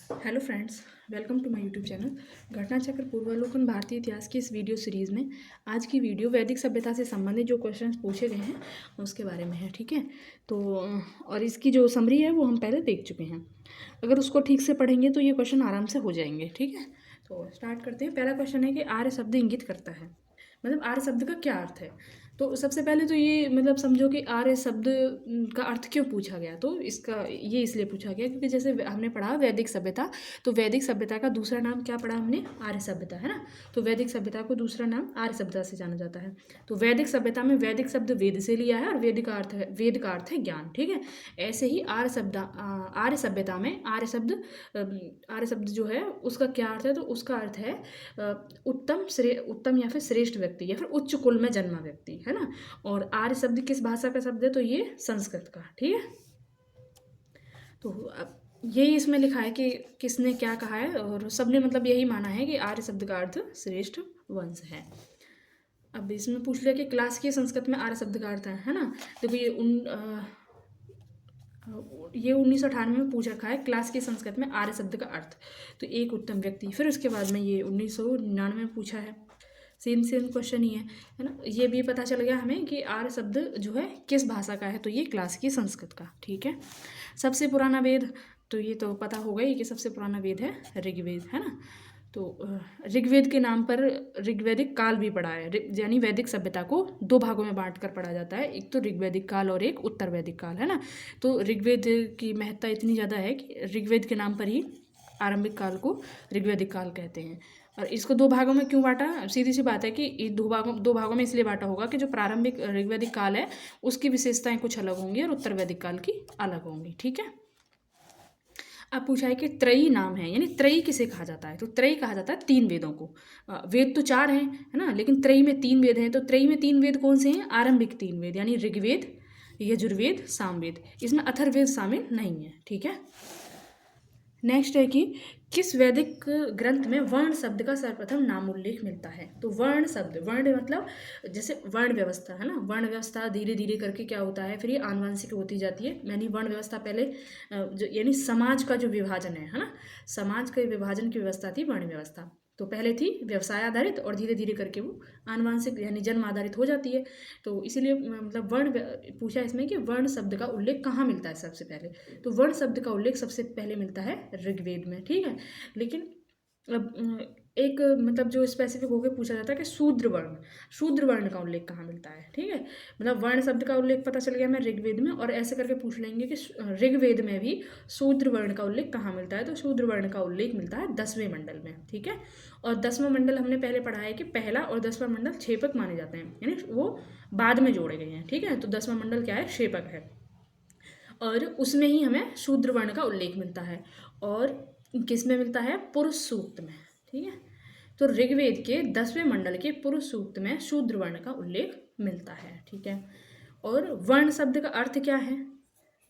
Hello friends, welcome to my YouTube channel Ghatna Chakra पूर्वावलोकन भारतीय इतिहास की इस वीडियो सीरीज़ में आज की वीडियो वैदिक सभ्यता से संबंधित जो क्वेश्चंस पूछे गए हैं उसके बारे में है। ठीक है, तो और इसकी जो समरी है वो हम पहले देख चुके हैं। अगर उसको ठीक से पढ़ेंगे तो ये क्वेश्चन आराम से हो जाएंगे। ठीक है, तो स्टार्ट करते हैं। पहला क्वेश्चन है कि आर्य शब्द इंगित करता है, मतलब आर्य शब्द का क्या अर्थ है। तो सबसे पहले तो ये मतलब समझो कि आर्य शब्द का अर्थ क्यों पूछा गया। तो इसका ये इसलिए पूछा गया क्योंकि जैसे हमने पढ़ा वैदिक सभ्यता, तो वैदिक सभ्यता का दूसरा नाम क्या पढ़ा हमने, आर्य सभ्यता, है ना। तो वैदिक सभ्यता को दूसरा नाम आर्य सभ्यता से जाना जाता है। तो वैदिक सभ्यता में वैदिक शब्द वेद से लिया है और वेद का अर्थ है, वेद का अर्थ है ज्ञान। ठीक है, ऐसे ही आर्य सभ्यता में आर्य शब्द जो है उसका क्या अर्थ है, तो उसका अर्थ है उत्तम या फिर श्रेष्ठ व्यक्ति या फिर उच्च कुल में जन्मा व्यक्ति, है ना। और आर्य शब्द किस भाषा का शब्द है, तो ये संस्कृत का। ठीक है, तो अब यही इसमें लिखा है कि किसने क्या कहा है, और सबने मतलब यही माना है कि आर्य शब्द का अर्थ श्रेष्ठ वंश है। अब इसमें पूछ लिया कि क्लासिकल संस्कृत में आर्य शब्द का अर्थ है ना। देखो ये 1998 में पूछ रखा है क्लासिकल संस्कृत में आर्य शब्द का अर्थ, तो एक उत्तम व्यक्ति। फिर उसके बाद में ये 1999 में पूछा है, सेम सेम क्वेश्चन ही है ना। ये भी पता चल गया हमें कि आर्य शब्द जो है किस भाषा का है, तो ये क्लासिकल संस्कृत का। ठीक है, सबसे पुराना वेद, तो ये तो पता होगा ही कि सबसे पुराना वेद है ऋग्वेद, है ना। तो ऋग्वेद के नाम पर ऋग्वैदिक काल भी पढ़ा है, यानी वैदिक सभ्यता को दो भागों में बांट कर पढ़ा जाता है, एक तो ऋग्वैदिक काल और एक उत्तर वैदिक काल, है ना। तो ऋग्वेद की महत्ता इतनी ज़्यादा है कि ऋग्वेद के नाम पर ही आरंभिक काल को ऋग्वैदिक काल कहते हैं। और इसको दो भागों में क्यों बांटा, सीधी सी बात है कि इस दो भागों में इसलिए बांटा होगा कि जो प्रारंभिक ऋग्वैदिक काल है उसकी विशेषताएं कुछ अलग होंगी और उत्तर वैदिक काल की अलग होंगी। ठीक है, अब पूछा है कि त्रयी नाम है, यानी त्रयी किसे कहा जाता है, तो त्रयी कहा जाता है तीन वेदों को। वेद तो चार हैं, है ना, लेकिन त्रयी में तीन वेद हैं। तो त्रयी में तीन वेद कौन से हैं, आरंभिक तीन वेद, यानी ऋग्वेद, यजुर्वेद, सामवेद। इसमें अथर्ववेद शामिल नहीं है। ठीक है, नेक्स्ट है कि किस वैदिक ग्रंथ में वर्ण शब्द का सर्वप्रथम नाम उल्लेख मिलता है। तो वर्ण शब्द, वर्ण मतलब जैसे वर्ण व्यवस्था, है ना। वर्ण व्यवस्था धीरे धीरे करके क्या होता है, फिर ये आनुवंशिक होती जाती है। यानी वर्ण व्यवस्था पहले यानी समाज का जो विभाजन है ना, समाज के विभाजन की व्यवस्था थी वर्ण व्यवस्था। तो पहले थी व्यवसाय आधारित और धीरे धीरे करके वो आनुवंशिक यानी जन्म आधारित हो जाती है। तो इसीलिए मतलब पूछा इसमें कि वर्ण शब्द का उल्लेख कहाँ मिलता है सबसे पहले। तो वर्ण शब्द का उल्लेख सबसे पहले मिलता है ऋग्वेद में। ठीक है, लेकिन अब एक मतलब जो स्पेसिफिक होकर पूछा जाता है कि शूद्र वर्ण का उल्लेख कहाँ मिलता है। ठीक है, मतलब वर्ण शब्द का उल्लेख पता चल गया हमें ऋग्वेद में, और ऐसे करके पूछ लेंगे कि ऋग्वेद में भी शूद्र वर्ण का उल्लेख कहाँ मिलता है। तो शूद्र वर्ण का उल्लेख मिलता है 10वें मंडल में। ठीक है, और 10वां मंडल हमने पहले पढ़ा है कि पहला और 10वां मंडल क्षेपक माने जाते हैं, यानी वो बाद में जोड़े गए हैं। ठीक है, तो 10वां मंडल क्या है, क्षेपक है, और उसमें ही हमें शूद्र वर्ण का उल्लेख मिलता है। और किस में मिलता है, पुरुष सूक्त में। ठीक है, तो ऋग्वेद के 10वें मंडल के पुरुष सूक्त में शूद्र वर्ण का उल्लेख मिलता है। ठीक है, और वर्ण शब्द का अर्थ क्या है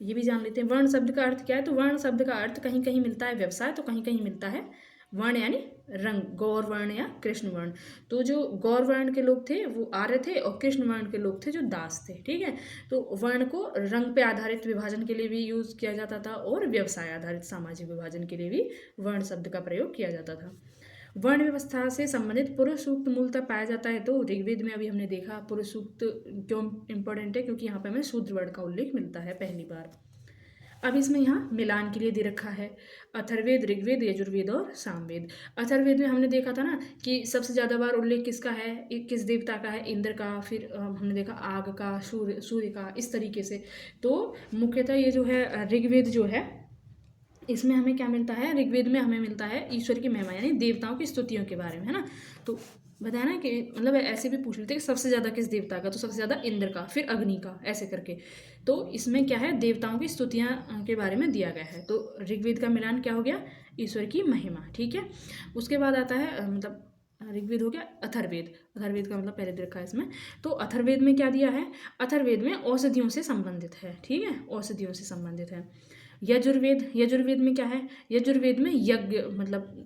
ये भी जान लेते हैं। वर्ण शब्द का अर्थ क्या है, तो वर्ण शब्द का अर्थ कहीं कहीं मिलता है व्यवसाय, तो कहीं कहीं मिलता है वर्ण यानी रंग, गौर वर्ण या कृष्ण वर्ण। तो जो गौर वर्ण के लोग थे वो आर्य थे, और कृष्ण वर्ण के लोग थे जो दास थे। ठीक है, तो वर्ण को रंग पे आधारित विभाजन के लिए भी यूज किया जाता था, और व्यवसाय आधारित सामाजिक विभाजन के लिए भी वर्ण शब्द का प्रयोग किया जाता था। वर्ण व्यवस्था से संबंधित पुरुष सूक्त मूलतः पाया जाता है। तो ऋग्वेद में अभी हमने देखा पुरुष सूक्त क्यों इंपॉर्टेंट है, क्योंकि यहाँ पे हमें शूद्र वर्ण का उल्लेख मिलता है पहली बार। अब इसमें यहाँ मिलान के लिए दे रखा है अथर्ववेद, ऋग्वेद, यजुर्वेद और सामवेद। अथर्ववेद में हमने देखा था ना कि सबसे ज़्यादा बार उल्लेख किसका है, किस देवता का है, इंद्र का, फिर हमने देखा आग का, सूर्य का, इस तरीके से। तो मुख्यतः ये जो है ऋग्वेद जो है इसमें हमें क्या मिलता है, ऋग्वेद में हमें मिलता है ईश्वर की महिमा यानी देवताओं की स्तुतियों के बारे में, है ना। तो बताया ना कि मतलब ऐसे भी पूछ लेते हैं कि सबसे ज़्यादा किस देवता का, तो सबसे ज़्यादा इंद्र का, फिर अग्नि का, ऐसे करके। तो इसमें क्या है, देवताओं की स्तुतियाँ के बारे में दिया गया है। तो ऋग्वेद का मिलान क्या हो गया, ईश्वर की महिमा। ठीक है, उसके बाद आता है मतलब ऋग्वेद हो गया, अथर्ववेद। अथर्ववेद का मतलब पहले दे रखा है इसमें। तो अथर्ववेद में क्या दिया है, अथर्ववेद में औषधियों से संबंधित है। ठीक है, औषधियों से संबंधित है। यजुर्वेद, यजुर्वेद में क्या है, यजुर्वेद में यज्ञ मतलब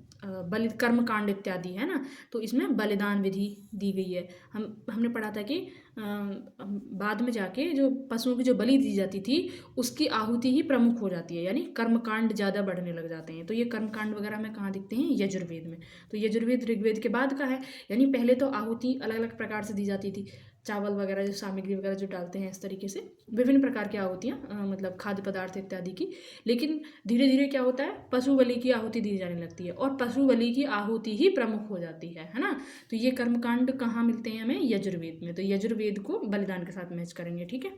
बलि कर्म कांड इत्यादि है ना, तो इसमें बलिदान विधि दी गई है। हमने पढ़ा था कि बाद में जाके जो पशुओं की जो बलि दी जाती थी उसकी आहुति ही प्रमुख हो जाती है, यानी कर्मकांड ज़्यादा बढ़ने लग जाते हैं। तो ये कर्मकांड वगैरह में कहाँ दिखते हैं, यजुर्वेद में। तो यजुर्वेद ऋग्वेद के बाद का है, यानी पहले तो आहुति अलग अलग प्रकार से दी जाती थी, चावल वगैरह जो सामग्री वगैरह जो डालते हैं इस तरीके से विभिन्न प्रकार की आहुतियाँ, मतलब खाद्य पदार्थ इत्यादि की। लेकिन धीरे धीरे क्या होता है, पशु बलि की आहुति दी जाने लगती है और पशु बलि की आहुति ही प्रमुख हो जाती है ना। तो ये कर्मकांड कहाँ मिलते हैं हमें, यजुर्वेद में। तो यजुर्वेद को बलिदान के साथ मैच करेंगे, ठीक है।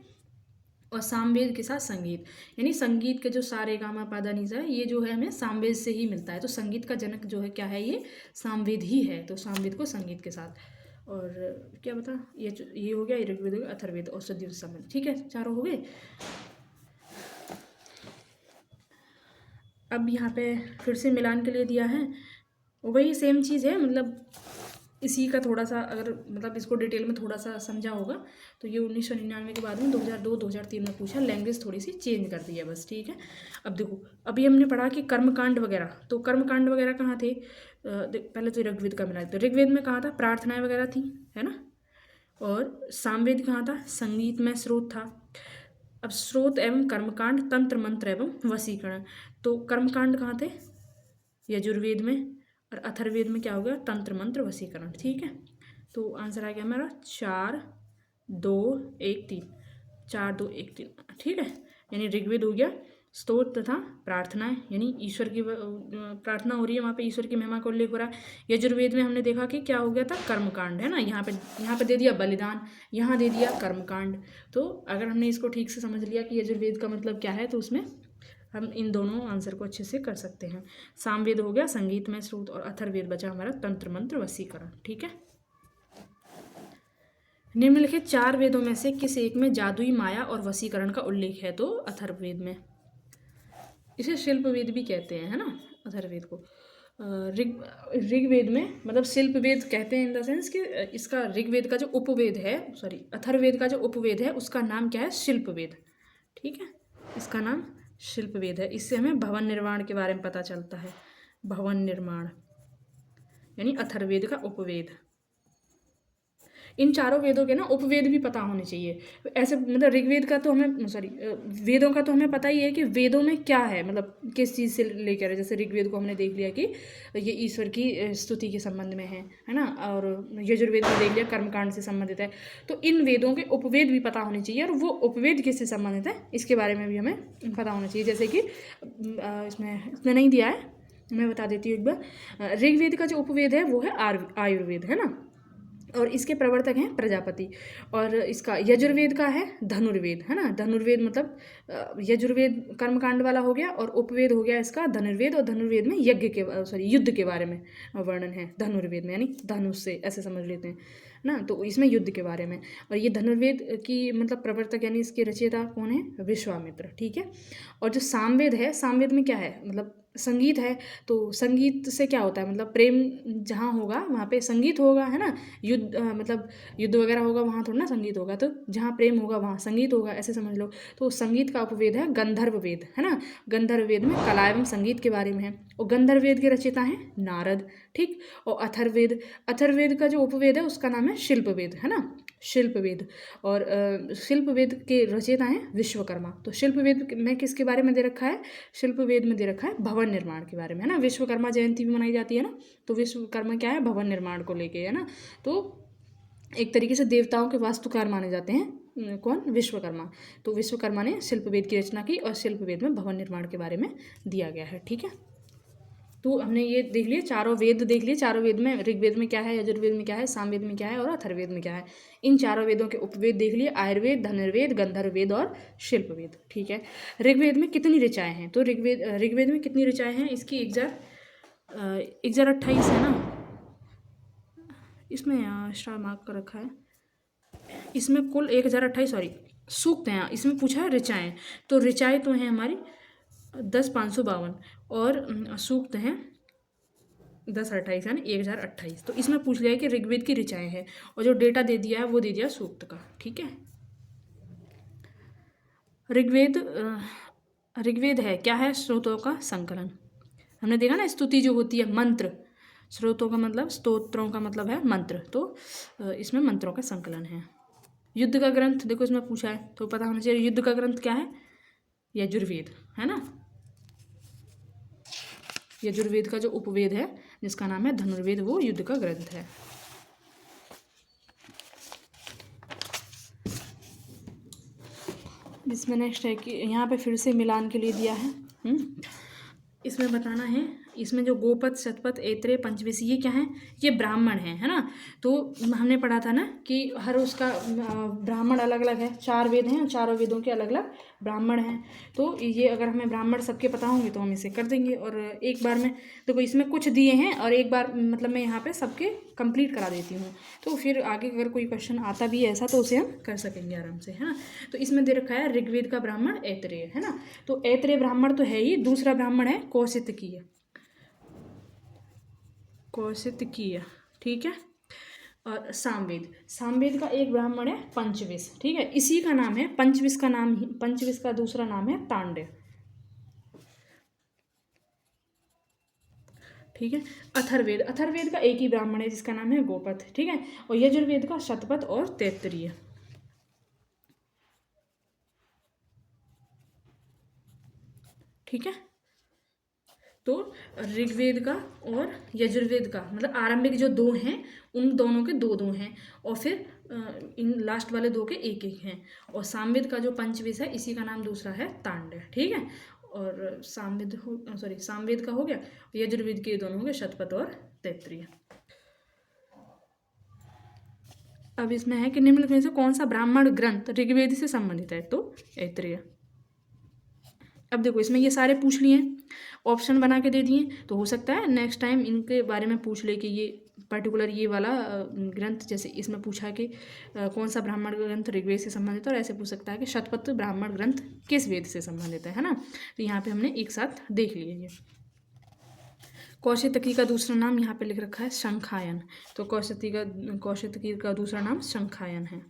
और सामवेद के साथ संगीत, यानी संगीत के जो सारे गामा पादा नीसा है, ये जो है हमें सामवेद से ही मिलता है। तो संगीत का जनक जो है क्या है, ये सामवेद ही है। तो सामवेद को संगीत के साथ, और क्या बता, ये हो गया ऋग्वेद हो गया, अथर्ववेद, औषधि संबंध, ठीक है, चारों हो गए। अब यहाँ पे फिर से मिलान के लिए दिया है, वही सेम चीज़ है, मतलब इसी का थोड़ा सा अगर मतलब इसको डिटेल में थोड़ा सा समझा होगा तो ये 1999 के बाद में 2002-2003 में पूछा, लैंग्वेज थोड़ी सी चेंज कर दी है बस, ठीक है। अब देखो, अभी हमने पढ़ा कि कर्मकांड वगैरह, तो कर्मकांड वगैरह कहाँ थे, पहले तो ऋग्वेद का मिला, तो ऋग्वेद में कहाँ था, प्रार्थनाएं वगैरह थी, है ना। और सामवेद कहाँ था, संगीत में स्रोत था। अब स्रोत एवं कर्मकांड, तंत्र मंत्र एवं वशीकरण, तो कर्मकांड कहाँ थे, यजुर्वेद में, और अथर्ववेद में क्या हो गया, तंत्र मंत्र वशीकरण, ठीक है। तो आंसर आ गया हमारा 4, 2, 1, 3, 4, 2, 1, 3, ठीक है। यानी ऋग्वेद हो गया स्तोत्र तथा प्रार्थनाएं, यानी ईश्वर की प्रार्थना हो रही है, वहाँ पे ईश्वर की महिमा का उल्लेख हो रहा है। यजुर्वेद में हमने देखा कि क्या हो गया था, कर्मकांड, है ना। यहाँ पे दे दिया बलिदान, यहाँ दे दिया कर्मकांड। तो अगर हमने इसको ठीक से समझ लिया कि यजुर्वेद का मतलब क्या है, तो उसमें हम इन दोनों आंसर को अच्छे से कर सकते हैं। सामवेद हो गया संगीत में स्रोत, और अथर्ववेद बचा हमारा तंत्र मंत्र वशीकरण, ठीक है। निम्नलिखित 4 वेदों में से किस एक में जादुई माया और वशीकरण का उल्लेख है, तो अथर्ववेद में। इसे शिल्प वेद भी कहते हैं, है ना, अथर्ववेद को। ऋग्वेद में मतलब शिल्प वेद कहते हैं इन द सेंस कि इसका ऋग्वेद का जो उपवेद है, सॉरी अथर्ववेद का जो उपवेद है उसका नाम क्या है, शिल्प वेद, ठीक है। इसका नाम शिल्प वेद है। इससे हमें भवन निर्माण के बारे में पता चलता है, भवन निर्माण, यानी अथर्ववेद का उपवेद। इन चारों वेदों के ना उपवेद भी पता होने चाहिए। ऐसे मतलब ऋग्वेद का तो हमें सॉरी वेदों का तो हमें पता ही है कि वेदों में क्या है, मतलब किस चीज़ से लेकर है। जैसे ऋग्वेद को हमने देख लिया कि ये ईश्वर की स्तुति के संबंध में है ना, और यजुर्वेद को देख लिया कर्मकांड से संबंधित है। तो इन वेदों के उपवेद भी पता होने चाहिए, और वो उपवेद किससे संबंधित है इसके बारे में भी हमें पता होना चाहिए। जैसे कि इसमें नहीं दिया है, मैं बता देती हूँ एक बार। ऋग्वेद का जो उपवेद है वो है आयुर्वेद, है ना, और इसके प्रवर्तक हैं प्रजापति। और इसका यजुर्वेद का है धनुर्वेद, है ना। धनुर्वेद मतलब यजुर्वेद कर्मकांड वाला हो गया, और उपवेद हो गया इसका धनुर्वेद। और धनुर्वेद में युद्ध के बारे में वर्णन है धनुर्वेद में, यानी धनुष से ऐसे समझ लेते हैं ना, तो इसमें युद्ध के बारे में। और ये धनुर्वेद की मतलब प्रवर्तक यानी इसके रचयिता कौन है, विश्वामित्र, ठीक है। और जो सामवेद है, सामवेद में क्या है, मतलब संगीत है। तो संगीत से क्या होता है, मतलब प्रेम जहाँ होगा वहाँ पे संगीत होगा, है ना। युद्ध मतलब युद्ध वगैरह होगा वहाँ थोड़ा ना संगीत होगा, तो जहाँ प्रेम होगा वहाँ संगीत होगा, ऐसे समझ लो। तो संगीत का उपवेद है गंधर्व वेद, है ना। गंधर्व वेद में कला एवं संगीत के बारे में है, और गंधर्व वेद के रचयिता हैं नारद, ठीक। और अथर्ववेद का जो उपवेद है उसका नाम है शिल्प वेद, है ना, शिल्प वेद। और शिल्प वेद के रचयिता हैं विश्वकर्मा। तो शिल्प वेद में किसके बारे में दे रखा है, शिल्प वेद में दे रखा है भवन निर्माण के बारे में, है ना। विश्वकर्मा जयंती भी मनाई जाती है ना, तो विश्वकर्मा क्या है, भवन निर्माण को लेके, है ना। तो एक तरीके से देवताओं के वास्तुकार माने जाते हैं कौन, विश्वकर्मा। तो विश्वकर्मा ने शिल्प वेद की रचना की, और शिल्प वेद में भवन निर्माण के बारे में दिया गया है, ठीक है। तो हमने ये देख लिए, चारों वेद देख लिए। चारों वेद में ऋग्वेद में क्या है, यजुर्वेद में क्या है, सामवेद में क्या है, और अथर्ववेद में क्या है। इन चारों वेदों के उपवेद देख लिए, आयुर्वेद, धनुर्वेद, गंधर्ववेद और शिल्पवेद, ठीक है। ऋग्वेद में कितनी ऋचाएँ हैं, तो ऋग्वेद में कितनी ऋचाएँ हैं, इसकी 1028 है ना, इसमें स्टार मार्क कर रखा है। इसमें कुल 1028 सॉरी सूक्त हैं, इसमें पूछा है ऋचाएँ। तो ऋचाएँ तो हैं हमारी 10,552, और सूक्त हैं 1028 यानी 1028। तो इसमें पूछ लिया है कि ऋग्वेद की ऋचाएँ हैं, और जो डेटा दे दिया है वो दे दिया सूक्त का, ठीक है। ऋग्वेद ऋग्वेद है क्या है? स्रोतों का संकलन। हमने देखा ना, स्तुति जो होती है मंत्र, स्रोतों का मतलब, स्तोत्रों का मतलब है मंत्र, तो इसमें मंत्रों का संकलन है। युद्ध का ग्रंथ, देखो इसमें पूछा है तो पता होना चाहिए युद्ध का ग्रंथ क्या है? यजुर्वेद है ना। यजुर्वेद का जो उपवेद है जिसका नाम है धनुर्वेद, वो युद्ध का ग्रंथ है। इसमें नेक्स्ट है कि यहाँ पे फिर से मिलान के लिए दिया है। इसमें बताना है, इसमें जो गोपद, शतपथ, ऐत्रेय, पंचविशी ये क्या है? ये ब्राह्मण है ना। तो हमने पढ़ा था ना कि हर उसका ब्राह्मण अलग अलग है, 4 वेद हैं, चारों वेदों के अलग अलग ब्राह्मण हैं। तो ये अगर हमें ब्राह्मण सबके पता होंगे तो हम इसे कर देंगे। और एक बार में देखो इसमें कुछ दिए हैं और एक बार मतलब मैं यहाँ पे सबके कंप्लीट करा देती हूँ, तो फिर आगे अगर कोई क्वेश्चन आता भी है ऐसा तो उसे हम कर सकेंगे आराम से, है ना। तो इसमें दे रखा है ऋग्वेद का ब्राह्मण ऐत्रेय, है ना। तो ऐत्रेय ब्राह्मण तो है ही, दूसरा ब्राह्मण है कौशितकीय, कौशितकीय, ठीक है। और सामवेद, सामवेद का एक ब्राह्मण है पंचविश, ठीक है। इसी का नाम है पंचविश का नाम ही, पंचविश का दूसरा नाम है तांड्य, ठीक है। अथर्ववेद, अथर्ववेद का एक ही ब्राह्मण है जिसका नाम है गोपथ, ठीक है। और यजुर्वेद का शतपथ और तैत्तरीय, ठीक है। तो ऋग्वेद का और यजुर्वेद का मतलब आरंभिक जो 2 हैं उन दोनों के 2 हैं, और फिर इन लास्ट वाले 2 के 1 हैं। और सामवेद का जो पंचविश है इसी का नाम दूसरा है तांड्य, ठीक है। और सामवेद का हो गया, यजुर्वेद के दोनों हो गए शतपथ और तैत्तरीय। अब इसमें है कि निम्नलिखित में से कौन सा ब्राह्मण ग्रंथ ऋग्वेद से संबंधित है? तो ऐत्रेय। अब देखो इसमें ये सारे पूछ लिए, ऑप्शन बना के दे दिए, तो हो सकता है नेक्स्ट टाइम इनके बारे में पूछ ले कि ये पर्टिकुलर ये वाला ग्रंथ, जैसे इसमें पूछा कि कौन सा ब्राह्मण ग्रंथ ऋग्वेद से संबंधित है, और ऐसे पूछ सकता है कि शतपथ ब्राह्मण ग्रंथ किस वेद से संबंधित है ना। तो यहाँ पे हमने एक साथ देख लिए ये। कौशितकी का दूसरा नाम यहाँ पे लिख रखा है शंखायन, तो कौशितकी का दूसरा नाम शंखायन है,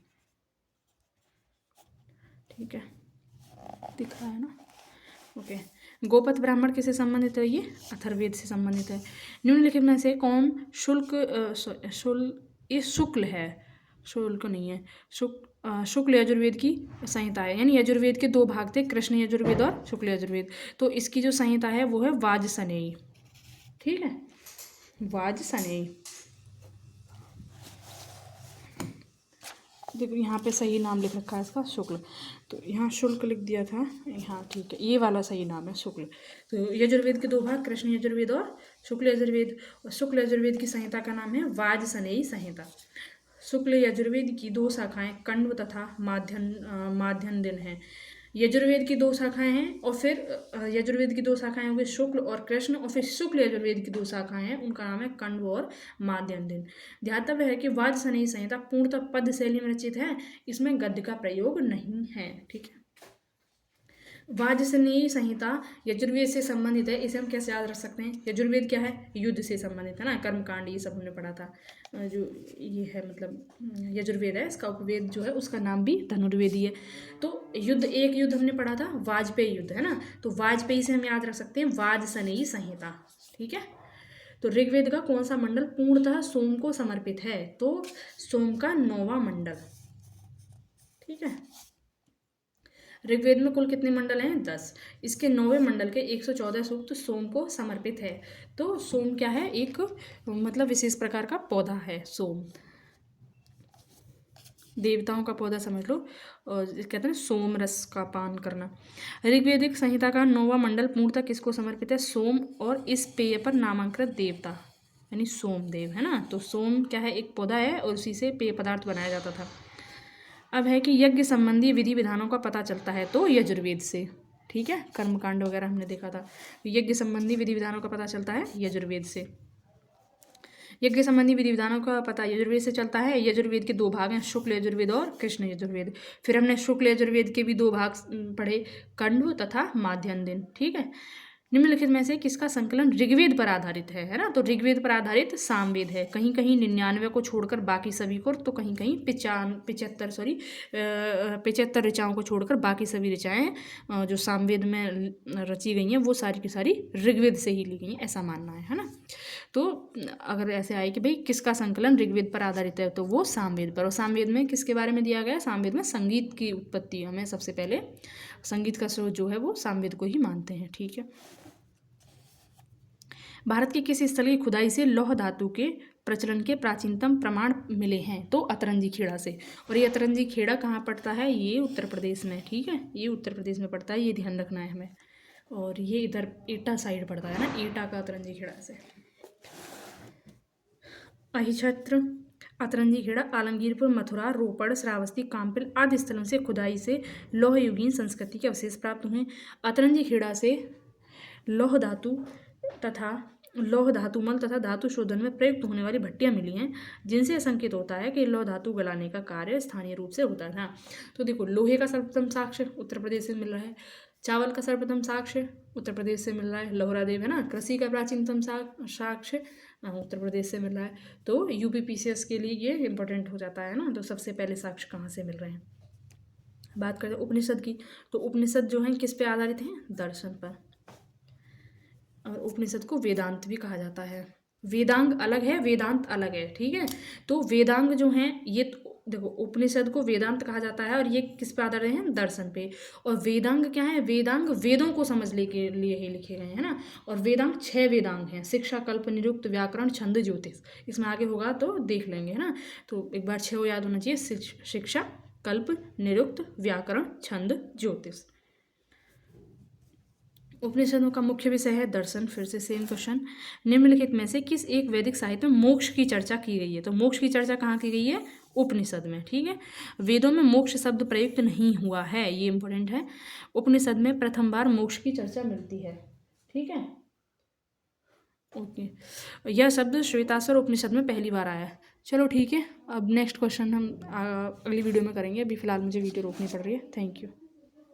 ठीक है, दिख रहा है ना, ओके। गोपथ ब्राह्मण किससे संबंधित है? ये अथर्ववेद से संबंधित है। निम्नलिखित में से कौन ये शुक्ल है, शुल्क नहीं है, शुक्ल यजुर्वेद की संहिता है, यानी यजुर्वेद के 2 भाग थे, कृष्ण यजुर्वेद और शुक्ल यजुर्वेद। तो इसकी जो संहिता है वो है वाजसनेयी, ठीक है, वाजसनेयी। देखो यहाँ पे सही नाम लिख रखा है इसका शुक्ल, तो यहाँ शुल्क लिख दिया था यहाँ, ठीक है, ये वाला सही नाम है शुक्ल। तो यजुर्वेद के 2 भाग, कृष्ण यजुर्वेद और शुक्ल यजुर्वेद, और शुक्ल यजुर्वेद की संहिता का नाम है वाजसनेयी संहिता। शुक्ल यजुर्वेद की 2 शाखाएं कण्व तथा माध्यन्दिन हैं। यजुर्वेद की 2 शाखाएं हैं, और फिर यजुर्वेद की 2 शाखाएं हो गई शुक्ल और कृष्ण, और फिर शुक्ल यजुर्वेद की 2 शाखाएं हैं, उनका नाम है कण्व और माध्यन्दिन। ध्यातव्य है कि वाजसनेयी संहिता पूर्णतः पद शैली में रचित है, इसमें गद्य का प्रयोग नहीं है, ठीक है। वाजसनेयी संहिता यजुर्वेद से संबंधित है, इसे हम कैसे याद रख सकते हैं? यजुर्वेद क्या है? युद्ध से संबंधित है ना, कर्मकांड ये सब हमने पढ़ा था। जो ये है मतलब यजुर्वेद है, इसका उपवेद जो है उसका नाम भी धनुर्वेद ही है। तो एक युद्ध हमने पढ़ा था वाजपेयी युद्ध, है ना, तो वाजपेयी से हम याद रख सकते हैं वाजसनेयी संहिता, ठीक है। तो ऋग्वेद का कौन सा मंडल पूर्णतः सोम को समर्पित है? तो सोम का 9वां मंडल, ठीक है। ऋग्वेद में कुल कितने मंडल हैं? 10। इसके 9वें मंडल के 114 सूक्त सोम को समर्पित है। तो सोम क्या है? एक मतलब विशेष प्रकार का पौधा है सोम, देवताओं का पौधा समझ लो, और कहते हैं सोम रस का पान करना। ऋग्वेदिक संहिता का 9वां मंडल पूर्णतः किसको समर्पित है? सोम और इस पेय पर नामांकित देवता यानी सोमदेव, है ना। तो सोम क्या है? एक पौधा है और उसी से पेय पदार्थ बनाया जाता था। अब है कि यज्ञ संबंधी विधि विधानों का पता चलता है तो यजुर्वेद से, ठीक है, कर्मकांड वगैरह हमने देखा था। यज्ञ संबंधी विधि विधानों का पता चलता है यजुर्वेद से। यज्ञ संबंधी विधि विधानों का पता यजुर्वेद से चलता है। यजुर्वेद के 2 भाग हैं, शुक्ल यजुर्वेद और कृष्ण यजुर्वेद। फिर हमने शुक्ल यजुर्वेद के भी 2 भाग पढ़े, कण्व तथा माध्यन्दिन, ठीक है। निम्नलिखित में से किसका संकलन ऋग्वेद पर आधारित है ना? तो ऋग्वेद पर आधारित सामवेद है। कहीं कहीं 99 को छोड़कर बाकी सभी को, तो कहीं कहीं 75 ऋचाओं को छोड़कर बाकी सभी ऋचाएँ जो सामवेद में रची गई हैं वो सारी की सारी ऋग्वेद से ही ली गई हैं, ऐसा मानना है ना? तो अगर ऐसे आए कि भाई किसका संकलन ऋग्वेद पर आधारित है, तो वो सामवेद पर। और सामवेद में किसके बारे में दिया गया है? सामवेद में संगीत की उत्पत्ति, हमें सबसे पहले संगीत का स्रोत जो है वो सामवेद को ही मानते हैं। ठीक है। भारत के किस स्थल की खुदाई से लौह धातु के प्रचलन के प्राचीनतम प्रमाण मिले हैं? तो अतरंजी खेड़ा से। और ये अतरंजी खेड़ा कहाँ पड़ता है? ये उत्तर प्रदेश में। ठीक है, ये उत्तर प्रदेश में पड़ता है, ये ध्यान रखना है हमें। और ये इधर एटा साइड पड़ता है ना, एटा का अतरंजी खेड़ा से। अहिछत्र, अतरंजी खेड़ा आलमगीरपुर, मथुरा, रोपड़, श्रावस्ती, काम्पिल आदि स्थलों से खुदाई से लौह युगीन संस्कृति के अवशेष प्राप्त हुए। अतरंजी खेड़ा से लौह धातु तथा लौह धातुमल तथा धातु शोधन में प्रयुक्त होने वाली भट्टियां मिली हैं, जिनसे संकेत होता है कि लौह धातु गलाने का कार्य स्थानीय रूप से होता है ना। तो देखो, लोहे का सर्वप्रथम साक्ष्य उत्तर प्रदेश से मिल रहा है, चावल का सर्वप्रथम साक्ष्य उत्तर प्रदेश से मिल रहा है, लोहरादेव है ना। कृषि का प्राचीनतम साक्ष्य उत्तर प्रदेश से मिल रहा है। तो यूपीपीसीएस के लिए ये इंपॉर्टेंट हो जाता है ना। तो सबसे पहले साक्ष्य कहाँ से मिल रहे हैं? बात करते हैं उपनिषद की। तो उपनिषद जो हैं किस पे आधारित हैं? दर्शन पर। और उपनिषद को वेदांत भी कहा जाता है। वेदांग अलग है, वेदांत अलग है। ठीक है, तो वेदांग जो हैं ये देखो, उपनिषद को वेदांत कहा जाता है और ये किस पे आधारित हैं? दर्शन पे। और वेदांग क्या है? वेदांग वेदों को समझने के लिए ही लिखे गए हैं ना। और वेदांग 6 वेदांग हैं: शिक्षा, कल्प, निरुक्त, व्याकरण, छंद, ज्योतिष। इसमें आगे होगा तो देख लेंगे, है ना। तो एक बार 6 याद होना चाहिए: शिक्षा, कल्प, निरुक्त, व्याकरण, छंद, ज्योतिष। उपनिषदों का मुख्य विषय है दर्शन। फिर से सेम क्वेश्चन, निम्नलिखित में से किस एक वैदिक साहित्य में मोक्ष की चर्चा की गई है? तो मोक्ष की चर्चा कहाँ की गई है? उपनिषद में। ठीक है, वेदों में मोक्ष शब्द प्रयुक्त नहीं हुआ है, ये इंपॉर्टेंट है। उपनिषद में प्रथम बार मोक्ष की चर्चा मिलती है। ठीक है, ओके। यह शब्द श्वेताश्वर उपनिषद में पहली बार आया है। चलो ठीक है, अब नेक्स्ट क्वेश्चन हम अगली वीडियो में करेंगे। अभी फिलहाल मुझे वीडियो रोकनी पड़ रही है। Thank you.